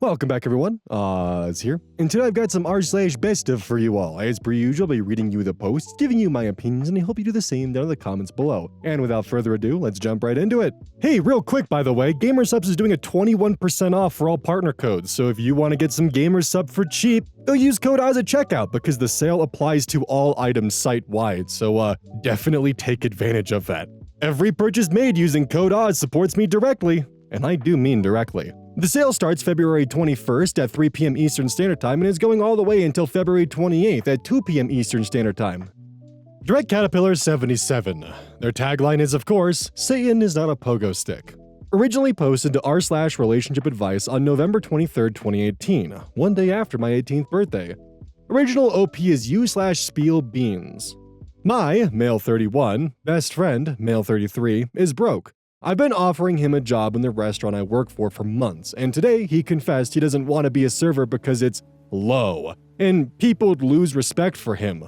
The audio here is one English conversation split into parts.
Welcome back, everyone. It's here. And today I've got some r/BestOf for you all. As per usual, I'll be reading you the posts, giving you my opinions, and I hope you do the same down in the comments below. And without further ado, let's jump right into it. Hey, real quick, by the way, GamerSupps is doing a 21% off for all partner codes, so if you want to get some GamerSupp for cheap, go use code KEYZ at checkout because the sale applies to all items site-wide, so definitely take advantage of that. Every purchase made using code KEYZ supports me directly, and I do mean directly. The sale starts February 21st at 3 p.m. Eastern Standard Time and is going all the way until February 28th at 2 p.m. Eastern Standard Time. Direct Caterpillar 77. Their tagline is, of course, Satan is not a pogo stick. Originally posted to r/relationship advice on November 23rd, 2018, one day after my 18th birthday. Original OP is u/spiel beans. My, male 31, best friend, male 33, is broke. I've been offering him a job in the restaurant I work for months, and today he confessed he doesn't want to be a server because it's low, and people would lose respect for him.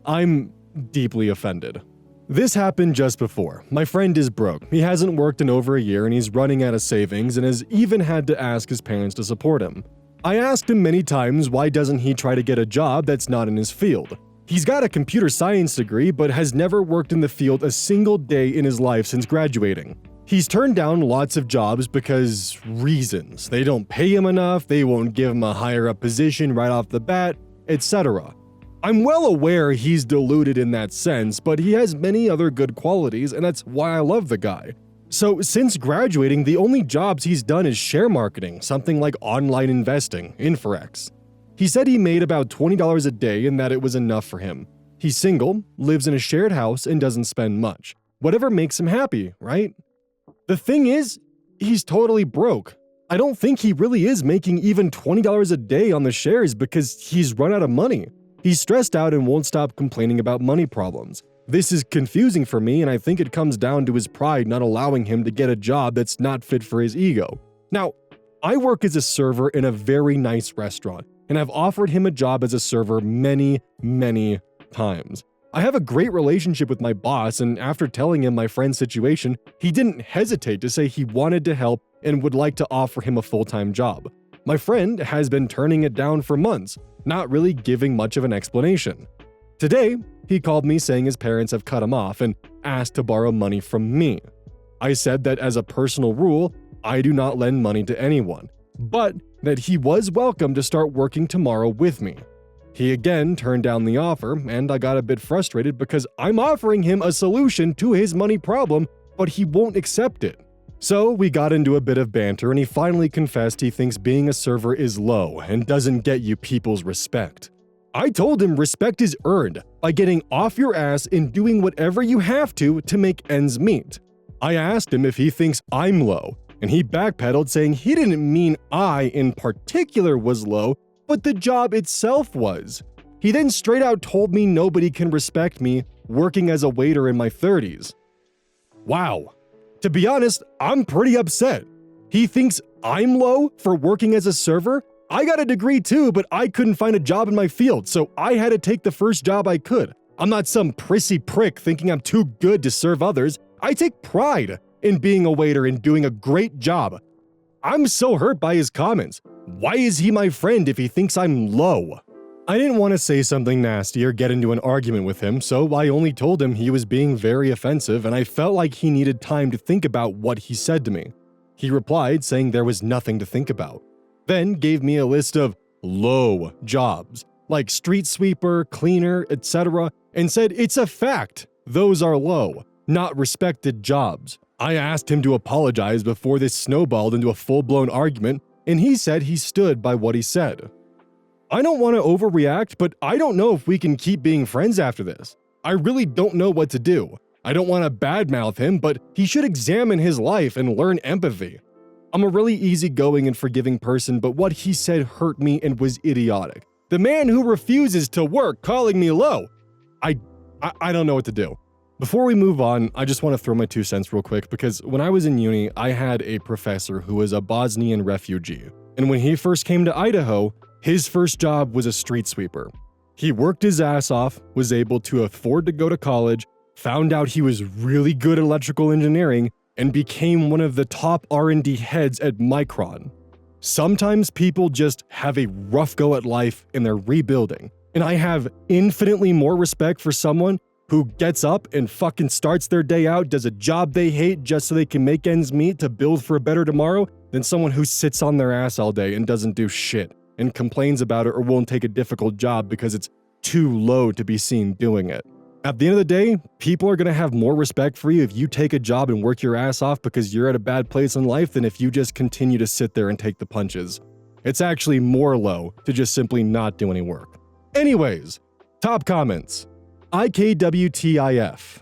I'm deeply offended. This happened just before. My friend is broke. He hasn't worked in over a year and he's running out of savings and has even had to ask his parents to support him. I asked him many times why doesn't he try to get a job that's not in his field. He's got a computer science degree but has never worked in the field a single day in his life since graduating. He's turned down lots of jobs because reasons. They don't pay him enough, they won't give him a higher up position right off the bat, etc. I'm well aware he's deluded in that sense, but he has many other good qualities and that's why I love the guy. So since graduating, the only jobs he's done is share marketing, something like online investing, Forex. He said he made about $20 a day and that it was enough for him. He's single, lives in a shared house, and doesn't spend much. Whatever makes him happy, right? The thing is, he's totally broke. I don't think he really is making even $20 a day on the shares because he's run out of money. He's stressed out and won't stop complaining about money problems. This is confusing for me, and I think it comes down to his pride not allowing him to get a job that's not fit for his ego. Now, I work as a server in a very nice restaurant, and I've offered him a job as a server many times. I have a great relationship with my boss, and after telling him my friend's situation, he didn't hesitate to say he wanted to help and would like to offer him a full-time job. My friend has been turning it down for months, not really giving much of an explanation. Today, he called me saying his parents have cut him off and asked to borrow money from me. I said that as a personal rule, I do not lend money to anyone, but that he was welcome to start working tomorrow with me. He again turned down the offer, and I got a bit frustrated because I'm offering him a solution to his money problem, but he won't accept it. So we got into a bit of banter and he finally confessed he thinks being a server is low and doesn't get you people's respect. I told him respect is earned by getting off your ass and doing whatever you have to make ends meet. I asked him if he thinks I'm low, and he backpedaled saying he didn't mean I in particular was low, but the job itself was. He then straight out told me nobody can respect me working as a waiter in my 30s. Wow. To be honest, I'm pretty upset. He thinks I'm low for working as a server? I got a degree too, but I couldn't find a job in my field, so I had to take the first job I could. I'm not some prissy prick thinking I'm too good to serve others. I take pride in being a waiter and doing a great job. I'm so hurt by his comments. Why is he my friend if he thinks I'm low? I didn't want to say something nasty or get into an argument with him, so I only told him he was being very offensive and I felt like he needed time to think about what he said to me. He replied saying there was nothing to think about, then gave me a list of low jobs, like street sweeper, cleaner, etc., and said it's a fact, those are low, not respected jobs. I asked him to apologize before this snowballed into a full-blown argument, and he said he stood by what he said. I don't want to overreact, but I don't know if we can keep being friends after this. I really don't know what to do. I don't want to badmouth him, but he should examine his life and learn empathy. I'm a really easygoing and forgiving person, but what he said hurt me and was idiotic. The man who refuses to work calling me low. I don't know what to do. Before we move on, I just want to throw my 2 cents real quick because when I was in uni, I had a professor who was a Bosnian refugee. And when he first came to Idaho, his first job was a street sweeper. He worked his ass off, was able to afford to go to college, found out he was really good at electrical engineering, and became one of the top R&D heads at Micron. Sometimes people just have a rough go at life and they're rebuilding. And I have infinitely more respect for someone who gets up and fucking starts their day out, does a job they hate just so they can make ends meet to build for a better tomorrow, than someone who sits on their ass all day and doesn't do shit and complains about it or won't take a difficult job because it's too low to be seen doing it. At the end of the day, people are going to have more respect for you if you take a job and work your ass off because you're at a bad place in life than if you just continue to sit there and take the punches. It's actually more low to just simply not do any work. Anyways, top comments. IKWTIF.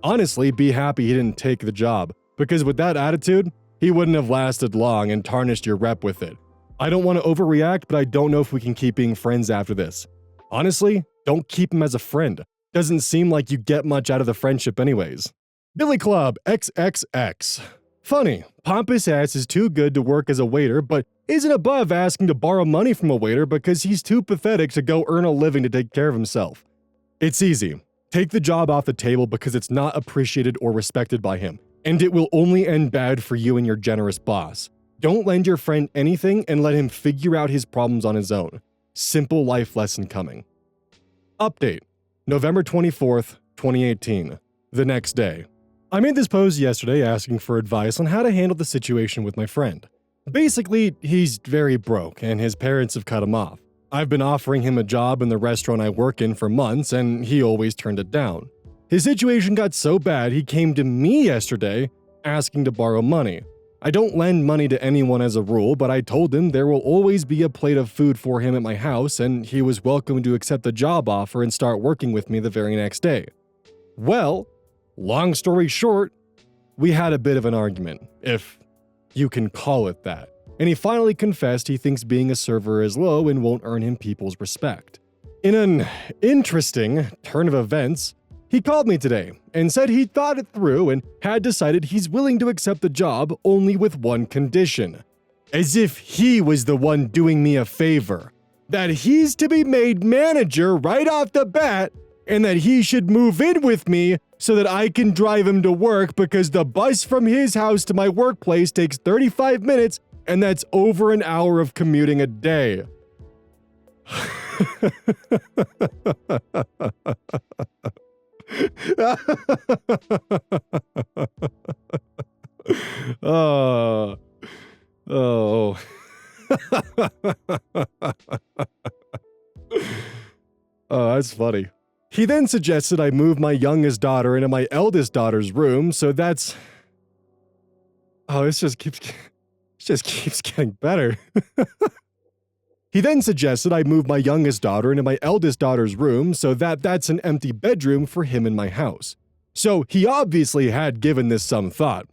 Honestly, be happy he didn't take the job, because with that attitude, he wouldn't have lasted long and tarnished your rep with it. I don't want to overreact, but I don't know if we can keep being friends after this. Honestly, don't keep him as a friend. Doesn't seem like you get much out of the friendship anyways. Billy Club XXX. Funny, pompous ass is too good to work as a waiter, but isn't above asking to borrow money from a waiter because he's too pathetic to go earn a living to take care of himself. It's easy. Take the job off the table because it's not appreciated or respected by him, and it will only end bad for you and your generous boss. Don't lend your friend anything and let him figure out his problems on his own. Simple life lesson coming. Update. November 24th, 2018. The next day. I made this post yesterday asking for advice on how to handle the situation with my friend. Basically, he's very broke and his parents have cut him off. I've been offering him a job in the restaurant I work in for months and he always turned it down. His situation got so bad he came to me yesterday asking to borrow money. I don't lend money to anyone as a rule, but I told him there will always be a plate of food for him at my house and he was welcome to accept the job offer and start working with me the very next day. Well, long story short, we had a bit of an argument, if you can call it that, and he finally confessed he thinks being a server is low and won't earn him people's respect. In an interesting turn of events, he called me today and said he thought it through and had decided he's willing to accept the job only with one condition. As if he was the one doing me a favor. That he's to be made manager right off the bat and that he should move in with me so that I can drive him to work because the bus from his house to my workplace takes 35 minutes and that's over an hour of commuting a day. Oh. Oh, that's funny. He then suggested I move my youngest daughter into my eldest daughter's room, so that's... Oh, it just keeps getting better. He then suggested I move my youngest daughter into my eldest daughter's room so that's an empty bedroom for him in my house. So he obviously had given this some thought.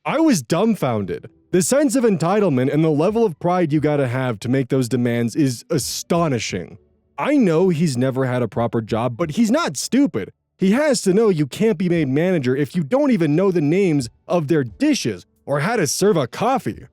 I was dumbfounded. The sense of entitlement and the level of pride you gotta have to make those demands is astonishing. I know he's never had a proper job, but he's not stupid. He has to know you can't be made manager if you don't even know the names of their dishes or how to serve a coffee.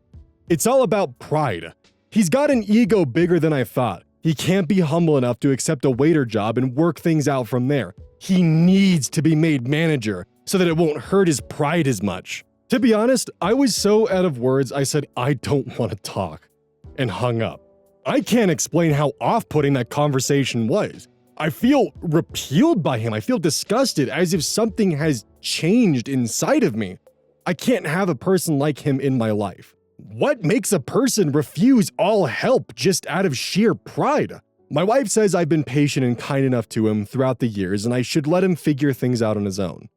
It's all about pride. He's got an ego bigger than I thought. He can't be humble enough to accept a waiter job and work things out from there. He needs to be made manager so that it won't hurt his pride as much. To be honest, I was so out of words I said I don't want to talk and hung up. I can't explain how off-putting that conversation was. I feel repelled by him. I feel disgusted, as if something has changed inside of me. I can't have a person like him in my life. What makes a person refuse all help just out of sheer pride? My wife says I've been patient and kind enough to him throughout the years and I should let him figure things out on his own.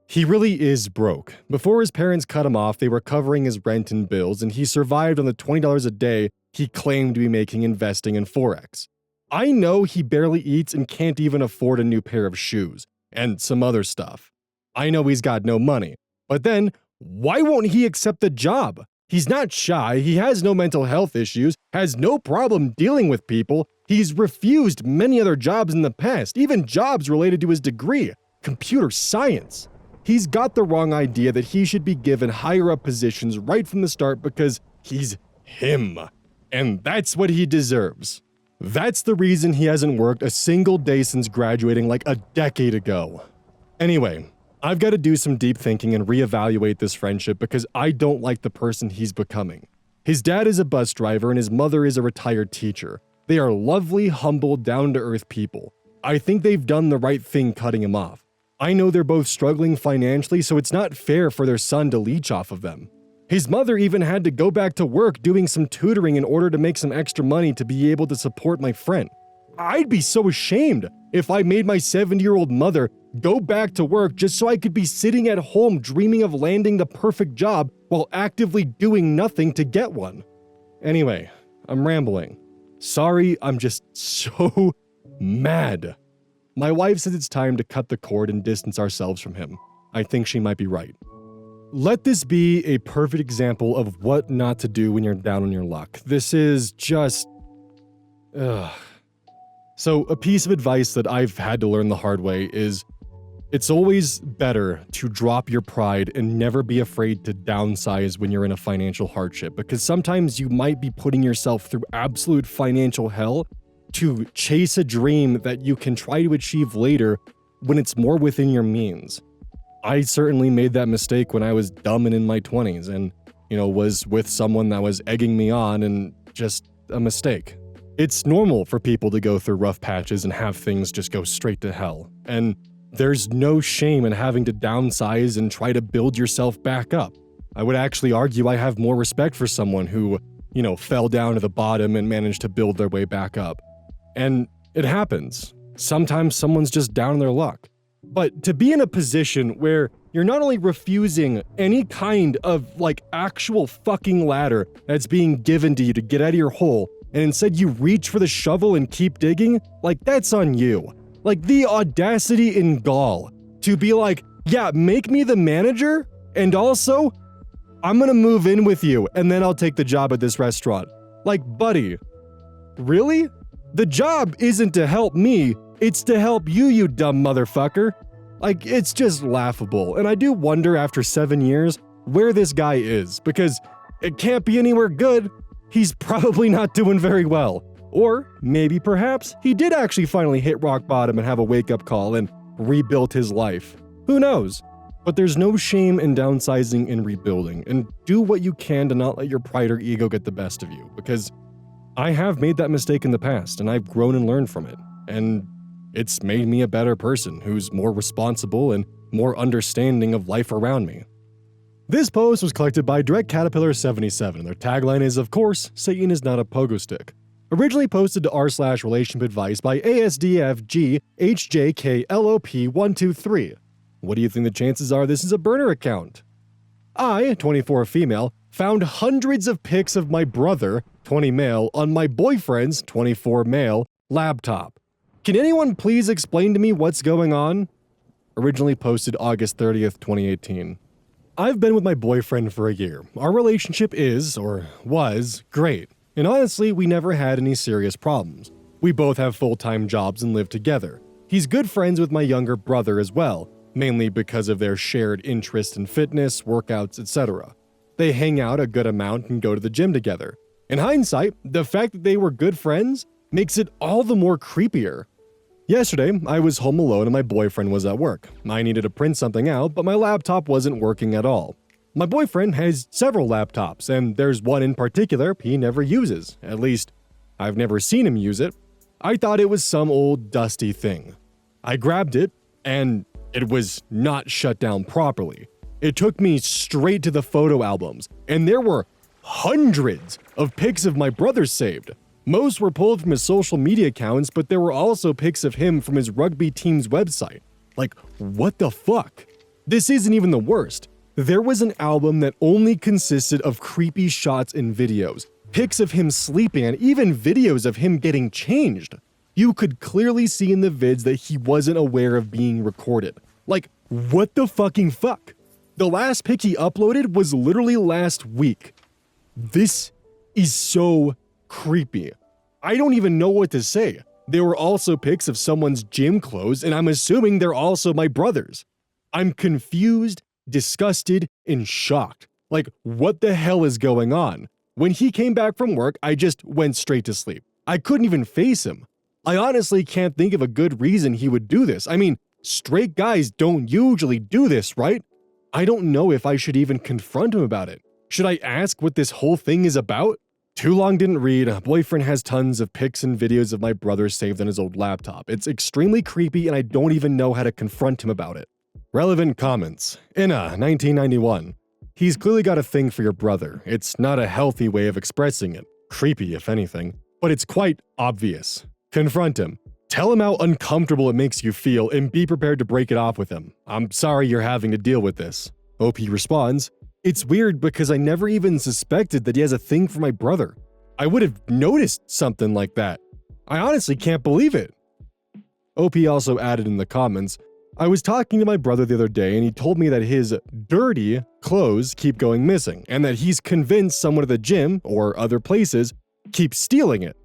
He really is broke. Before his parents cut him off, they were covering his rent and bills and he survived on the $20 a day he claimed to be making investing in Forex. I know he barely eats and can't even afford a new pair of shoes and some other stuff. I know he's got no money, but then why won't he accept the job? He's not shy, he has no mental health issues, has no problem dealing with people, he's refused many other jobs in the past, even jobs related to his degree, computer science. He's got the wrong idea that he should be given higher up positions right from the start because he's him. And that's what he deserves. That's the reason he hasn't worked a single day since graduating like a decade ago. Anyway, I've got to do some deep thinking and reevaluate this friendship because I don't like the person he's becoming. His dad is a bus driver and his mother is a retired teacher. They are lovely, humble, down-to-earth people. I think they've done the right thing cutting him off. I know they're both struggling financially, so it's not fair for their son to leech off of them. His mother even had to go back to work doing some tutoring in order to make some extra money to be able to support my friend. I'd be so ashamed if I made my 70-year-old mother go back to work just so I could be sitting at home dreaming of landing the perfect job while actively doing nothing to get one. Anyway, I'm rambling. Sorry, I'm just so mad. My wife says it's time to cut the cord and distance ourselves from him. I think she might be right. Let this be a perfect example of what not to do when you're down on your luck. This is just... So, a piece of advice that I've had to learn the hard way is it's always better to drop your pride and never be afraid to downsize when you're in a financial hardship, because sometimes you might be putting yourself through absolute financial hell to chase a dream that you can try to achieve later when it's more within your means. I certainly made that mistake when I was dumb and in my 20s and, was with someone that was egging me on, and just a mistake. It's normal for people to go through rough patches and have things just go straight to hell. And there's no shame in having to downsize and try to build yourself back up. I would actually argue I have more respect for someone who, fell down to the bottom and managed to build their way back up. And it happens. Sometimes someone's just down on their luck. But to be in a position where you're not only refusing any kind of, actual fucking ladder that's being given to you to get out of your hole, and instead you reach for the shovel and keep digging, that's on you. The audacity and gall to be yeah, make me the manager, and also, I'm gonna move in with you, and then I'll take the job at this restaurant. Buddy, really? The job isn't to help me, it's to help you, you dumb motherfucker. It's just laughable, and I do wonder after 7 years where this guy is, because it can't be anywhere good. He's probably not doing very well. Or maybe perhaps he did actually finally hit rock bottom and have a wake-up call and rebuilt his life. Who knows? But there's no shame in downsizing and rebuilding, and do what you can to not let your pride or ego get the best of you, because I have made that mistake in the past, and I've grown and learned from it, and it's made me a better person who's more responsible and more understanding of life around me. This post was collected by Direct Caterpillar 77, and their tagline is, of course, Satan is not a pogo stick. Originally posted to r/relationship advice by ASDFGHJKLOP123. What do you think the chances are this is a burner account? I, 24 female, found hundreds of pics of my brother, 20 male, on my boyfriend's, 24 male, laptop. Can anyone please explain to me what's going on? Originally posted August 30th, 2018. I've been with my boyfriend for a year. Our relationship is, or was, great. And honestly, we never had any serious problems. We both have full-time jobs and live together. He's good friends with my younger brother as well, mainly because of their shared interest in fitness, workouts, etc. They hang out a good amount and go to the gym together. In hindsight, the fact that they were good friends makes it all the more creepier. Yesterday, I was home alone and my boyfriend was at work. I needed to print something out, but my laptop wasn't working at all. My boyfriend has several laptops, and there's one in particular he never uses. At least, I've never seen him use it. I thought it was some old dusty thing. I grabbed it, and it was not shut down properly. It took me straight to the photo albums, and there were hundreds of pics of my brother saved. Most were pulled from his social media accounts, but there were also pics of him from his rugby team's website. What the fuck? This isn't even the worst. There was an album that only consisted of creepy shots and videos, pics of him sleeping, and even videos of him getting changed. You could clearly see in the vids that he wasn't aware of being recorded. What the fucking fuck? The last pic he uploaded was literally last week. This is so creepy. I don't even know what to say. There were also pics of someone's gym clothes, and I'm assuming they're also my brother's. I'm confused, disgusted, and shocked. What the hell is going on? When he came back from work, I just went straight to sleep. I couldn't even face him. I honestly can't think of a good reason he would do this. I mean, straight guys don't usually do this, right? I don't know if I should even confront him about it. Should I ask what this whole thing is about? Too long didn't read. Boyfriend has tons of pics and videos of my brother saved on his old laptop. It's extremely creepy and I don't even know how to confront him about it. Relevant comments. Inna, 1991. He's clearly got a thing for your brother. It's not a healthy way of expressing it. Creepy, if anything. But it's quite obvious. Confront him. Tell him how uncomfortable it makes you feel and be prepared to break it off with him. I'm sorry you're having to deal with this. OP responds, it's weird because I never even suspected that he has a thing for my brother. I would have noticed something like that. I honestly can't believe it. OP also added in the comments, I was talking to my brother the other day and he told me that his dirty clothes keep going missing and that he's convinced someone at the gym or other places keeps stealing it.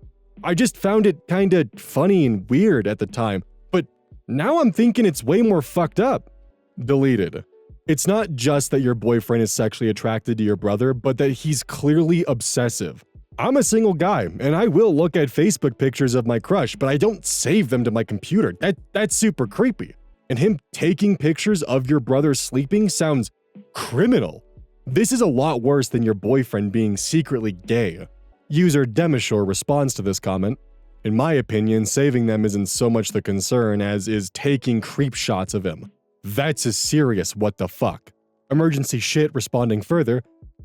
I just found it kinda funny and weird at the time, but now I'm thinking it's way more fucked up. Deleted. It's not just that your boyfriend is sexually attracted to your brother, but that he's clearly obsessive. I'm a single guy, and I will look at Facebook pictures of my crush, but I don't save them to my computer. That's super creepy. And him taking pictures of your brother sleeping sounds criminal. This is a lot worse than your boyfriend being secretly gay. User Demishore responds to this comment. In my opinion, saving them isn't so much the concern as is taking creep shots of him. That's a serious what the fuck. Emergency shit responding further,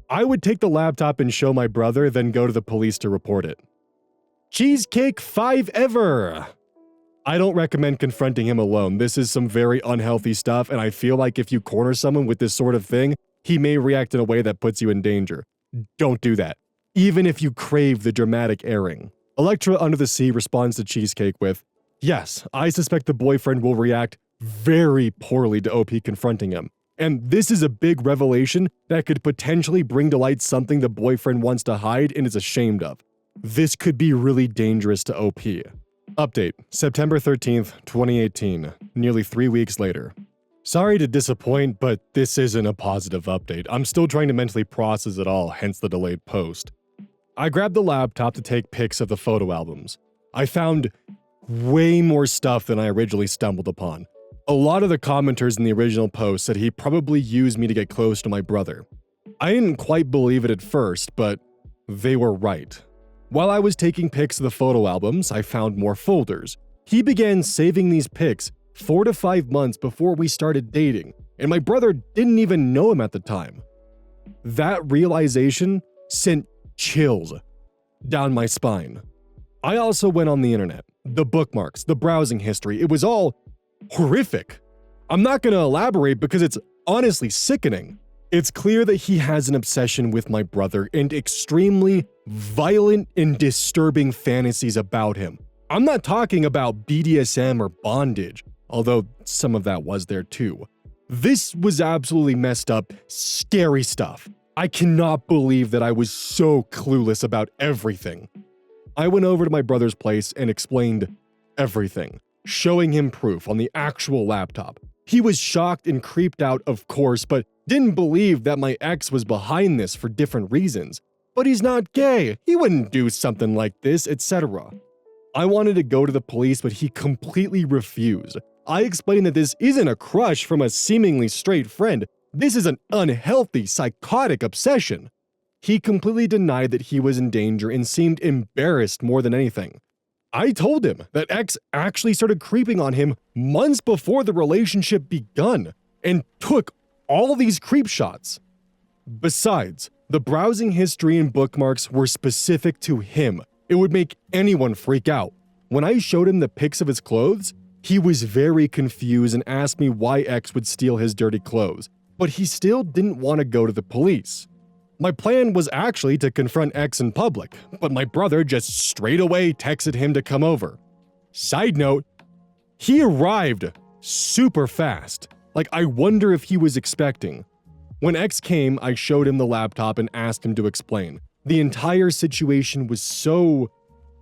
I would take the laptop and show my brother, then go to the police to report it. Cheesecake 5 ever! I don't recommend confronting him alone. This is some very unhealthy stuff, and I feel like if you corner someone with this sort of thing, he may react in a way that puts you in danger. Don't do that, even if you crave the dramatic airing. Electra Under the Sea responds to Cheesecake with, yes, I suspect the boyfriend will react very poorly to OP confronting him. And this is a big revelation that could potentially bring to light something the boyfriend wants to hide and is ashamed of. This could be really dangerous to OP. Update, September 13th, 2018, nearly 3 weeks later. Sorry to disappoint, but this isn't a positive update. I'm still trying to mentally process it all, hence the delayed post. I grabbed the laptop to take pics of the photo albums. I found way more stuff than I originally stumbled upon. A lot of the commenters in the original post said he probably used me to get close to my brother. I didn't quite believe it at first, but they were right. While I was taking pics of the photo albums, I found more folders. He began saving these pics 4 to 5 months before we started dating, and my brother didn't even know him at the time. That realization sent chills down my spine. I also went on the internet. The bookmarks, the browsing history, it was all horrific. I'm not going to elaborate because it's honestly sickening. It's clear that he has an obsession with my brother and extremely violent and disturbing fantasies about him. I'm not talking about BDSM or bondage, although some of that was there too. This was absolutely messed up, scary stuff. I cannot believe that I was so clueless about everything. I went over to my brother's place and explained everything, showing him proof on the actual laptop. He was shocked and creeped out, of course, but didn't believe that my ex was behind this for different reasons. But he's not gay, he wouldn't do something like this, etc. I wanted to go to the police, but he completely refused. I explained that this isn't a crush from a seemingly straight friend. This is an unhealthy, psychotic obsession. He completely denied that he was in danger and seemed embarrassed more than anything. I told him that X actually started creeping on him months before the relationship begun and took all these creep shots. Besides, the browsing history and bookmarks were specific to him. It would make anyone freak out. When I showed him the pics of his clothes, he was very confused and asked me why X would steal his dirty clothes, but he still didn't want to go to the police. My plan was actually to confront X in public, but my brother just straight away texted him to come over. Side note, he arrived super fast. Like, I wonder if he was expecting. When X came, I showed him the laptop and asked him to explain. The entire situation was so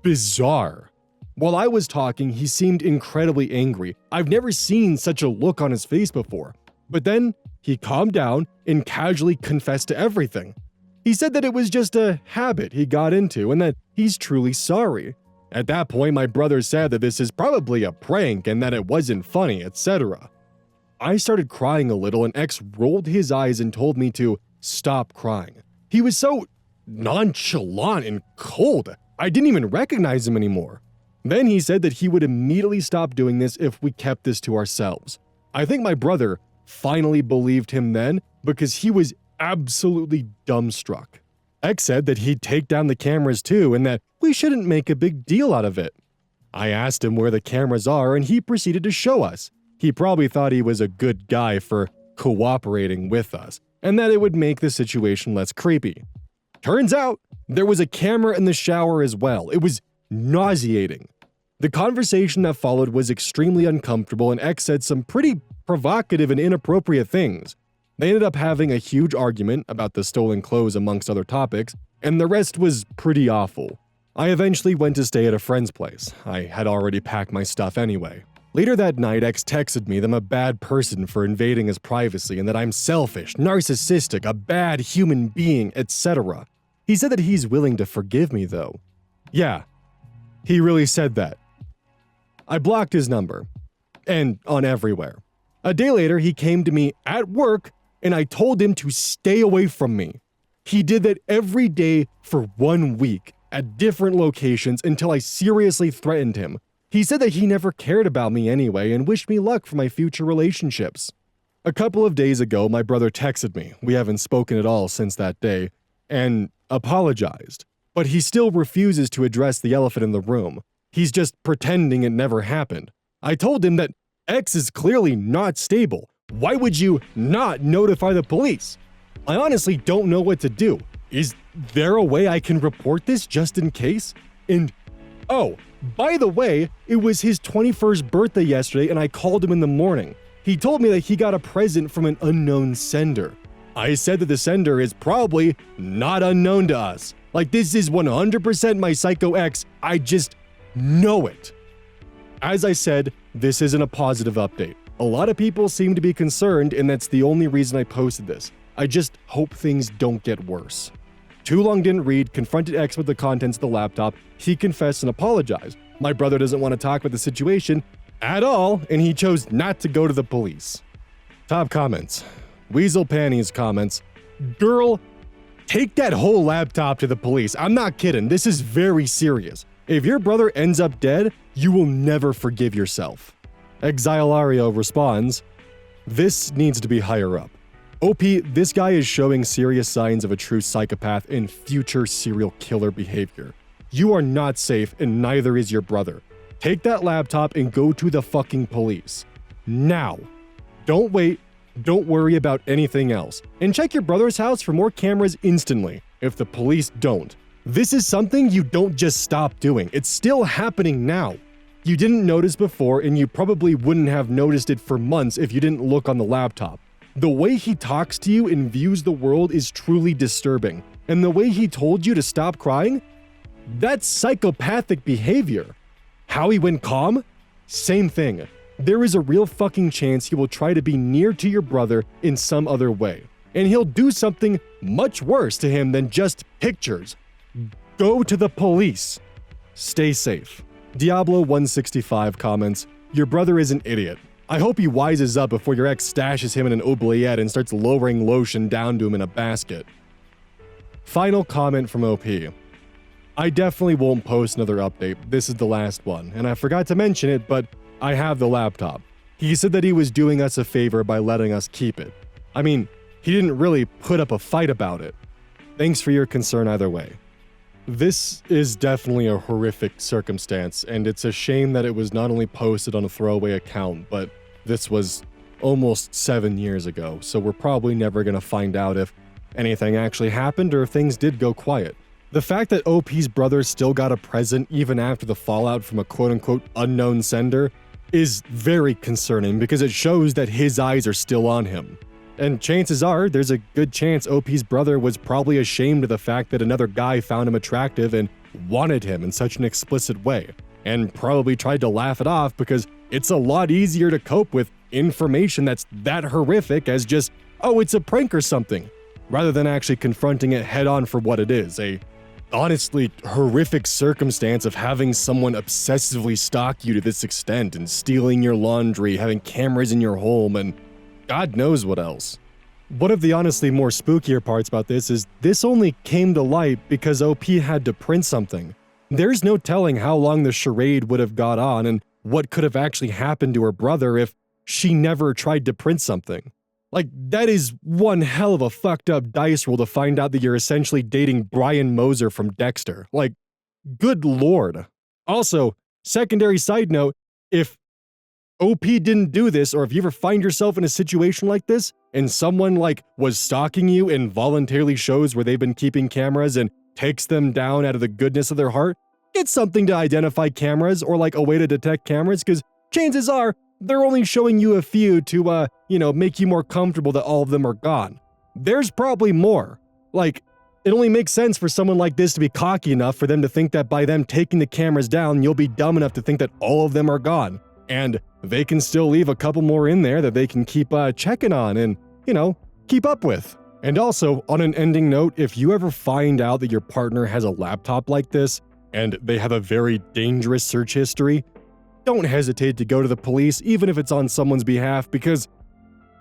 bizarre. While I was talking, he seemed incredibly angry. I've never seen such a look on his face before. But then he calmed down and casually confessed to everything. He said that it was just a habit he got into and that he's truly sorry. At that point, my brother said that this is probably a prank and that it wasn't funny, etc. I started crying a little and X rolled his eyes and told me to stop crying. He was so nonchalant and cold. I didn't even recognize him anymore. Then he said that he would immediately stop doing this if we kept this to ourselves. I think my brother finally believed him then because he was absolutely dumbstruck. X said that he'd take down the cameras too and that we shouldn't make a big deal out of it. I asked him where the cameras are and he proceeded to show us. He probably thought he was a good guy for cooperating with us and that it would make the situation less creepy. Turns out there was a camera in the shower as well. It was nauseating. The conversation that followed was extremely uncomfortable and X said some pretty provocative and inappropriate things. They ended up having a huge argument about the stolen clothes amongst other topics, and the rest was pretty awful. I eventually went to stay at a friend's place. I had already packed my stuff anyway. Later that night, X texted me that I'm a bad person for invading his privacy and that I'm selfish, narcissistic, a bad human being, etc. He said that he's willing to forgive me though. Yeah, he really said that. I blocked his number. And on everywhere. A day later, he came to me at work and I told him to stay away from me. He did that every day for 1 week at different locations until I seriously threatened him. He said that he never cared about me anyway and wished me luck for my future relationships. A couple of days ago, my brother texted me, we haven't spoken at all since that day, and apologized. But he still refuses to address the elephant in the room. He's just pretending it never happened. I told him that X is clearly not stable. Why would you not notify the police? I honestly don't know what to do. Is there a way I can report this just in case? And, oh, by the way, it was his 21st birthday yesterday and I called him in the morning. He told me that he got a present from an unknown sender. I said that the sender is probably not unknown to us. Like, this is 100% my Psycho X. I just know it. As I said, this isn't a positive update. A lot of people seem to be concerned, and that's the only reason I posted this. I just hope things don't get worse. Too Long Didn't Read confronted X with the contents of the laptop. He confessed and apologized. My brother doesn't want to talk about the situation at all, and he chose not to go to the police. Top comments. Weasel Panties comments. Girl, take that whole laptop to the police. I'm not kidding. This is very serious. If your brother ends up dead, you will never forgive yourself. Exilario responds, this needs to be higher up. OP, this guy is showing serious signs of a true psychopath and future serial killer behavior. You are not safe and neither is your brother. Take that laptop and go to the fucking police. Now. Don't wait. Don't worry about anything else. And check your brother's house for more cameras instantly, if the police don't. This is something you don't just stop doing. It's still happening now. You didn't notice before, and you probably wouldn't have noticed it for months if you didn't look on the laptop. The way he talks to you and views the world is truly disturbing. And the way he told you to stop crying? That's psychopathic behavior. How he went calm? Same thing. There is a real fucking chance he will try to be near to your brother in some other way. And he'll do something much worse to him than just pictures. Go to the police. Stay safe. Diablo165 comments, your brother is an idiot. I hope he wises up before your ex stashes him in an oubliette and starts lowering lotion down to him in a basket. Final comment from OP. I definitely won't post another update. This is the last one, and I forgot to mention it, but I have the laptop. He said that he was doing us a favor by letting us keep it. I mean, he didn't really put up a fight about it. Thanks for your concern either way. This is definitely a horrific circumstance, and it's a shame that it was not only posted on a throwaway account, but this was almost 7 years ago, so we're probably never going to find out if anything actually happened or if things did go quiet. The fact that OP's brother still got a present even after the fallout from a quote-unquote unknown sender is very concerning because it shows that his eyes are still on him. And chances are, there's a good chance OP's brother was probably ashamed of the fact that another guy found him attractive and wanted him in such an explicit way, and probably tried to laugh it off because it's a lot easier to cope with information that's that horrific as just, oh, it's a prank or something, rather than actually confronting it head on for what it is, a honestly horrific circumstance of having someone obsessively stalk you to this extent and stealing your laundry, having cameras in your home, and God knows what else. One of the honestly more spookier parts about this only came to light because OP had to print something. There's no telling how long the charade would have got on and what could have actually happened to her brother if she never tried to print something. Like, that is one hell of a fucked up dice roll to find out that you're essentially dating Brian Moser from Dexter. Like, good lord. Also, secondary side note, if OP didn't do this, or if you ever find yourself in a situation like this, and someone was stalking you and voluntarily shows where they've been keeping cameras and takes them down out of the goodness of their heart, get something to identify cameras or a way to detect cameras, because chances are they're only showing you a few to, make you more comfortable that all of them are gone. There's probably more. It only makes sense for someone like this to be cocky enough for them to think that by them taking the cameras down, you'll be dumb enough to think that all of them are gone. And they can still leave a couple more in there that they can keep checking on and, keep up with. And also, on an ending note, if you ever find out that your partner has a laptop like this, and they have a very dangerous search history, don't hesitate to go to the police, even if it's on someone's behalf, because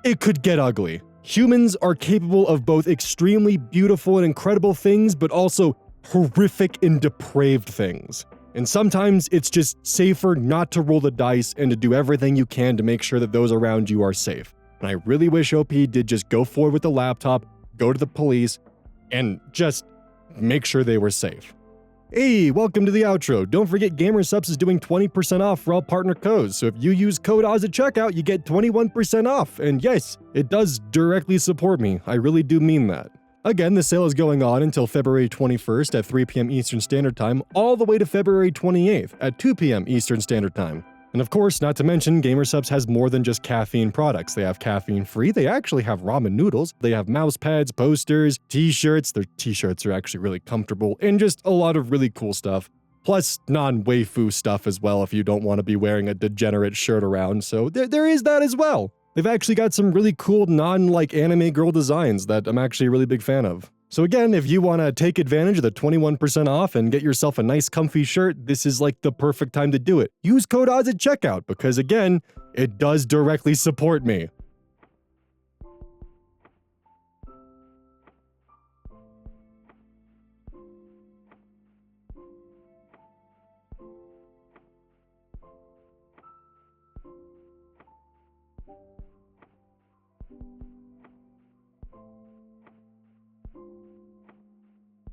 it could get ugly. Humans are capable of both extremely beautiful and incredible things, but also horrific and depraved things. And sometimes it's just safer not to roll the dice and to do everything you can to make sure that those around you are safe. And I really wish OP did just go forward with the laptop, go to the police, and just make sure they were safe. Hey, welcome to the outro. Don't forget GamerSupps is doing 20% off for all partner codes, so if you use code Oz at checkout, you get 21% off. And yes, it does directly support me. I really do mean that. Again, the sale is going on until February 21st at 3 p.m. Eastern Standard Time, all the way to February 28th at 2 p.m. Eastern Standard Time. And of course, not to mention, GamerSupps has more than just caffeine products. They have caffeine-free, they actually have ramen noodles, they have mouse pads, posters, t-shirts, their t-shirts are actually really comfortable, and just a lot of really cool stuff. Plus non-waifu stuff as well if you don't want to be wearing a degenerate shirt around, so there is that as well. They've actually got some really cool non-anime girl designs that I'm actually a really big fan of. So again, if you want to take advantage of the 21% off and get yourself a nice comfy shirt, this is the perfect time to do it. Use code ODDS at checkout because again, it does directly support me.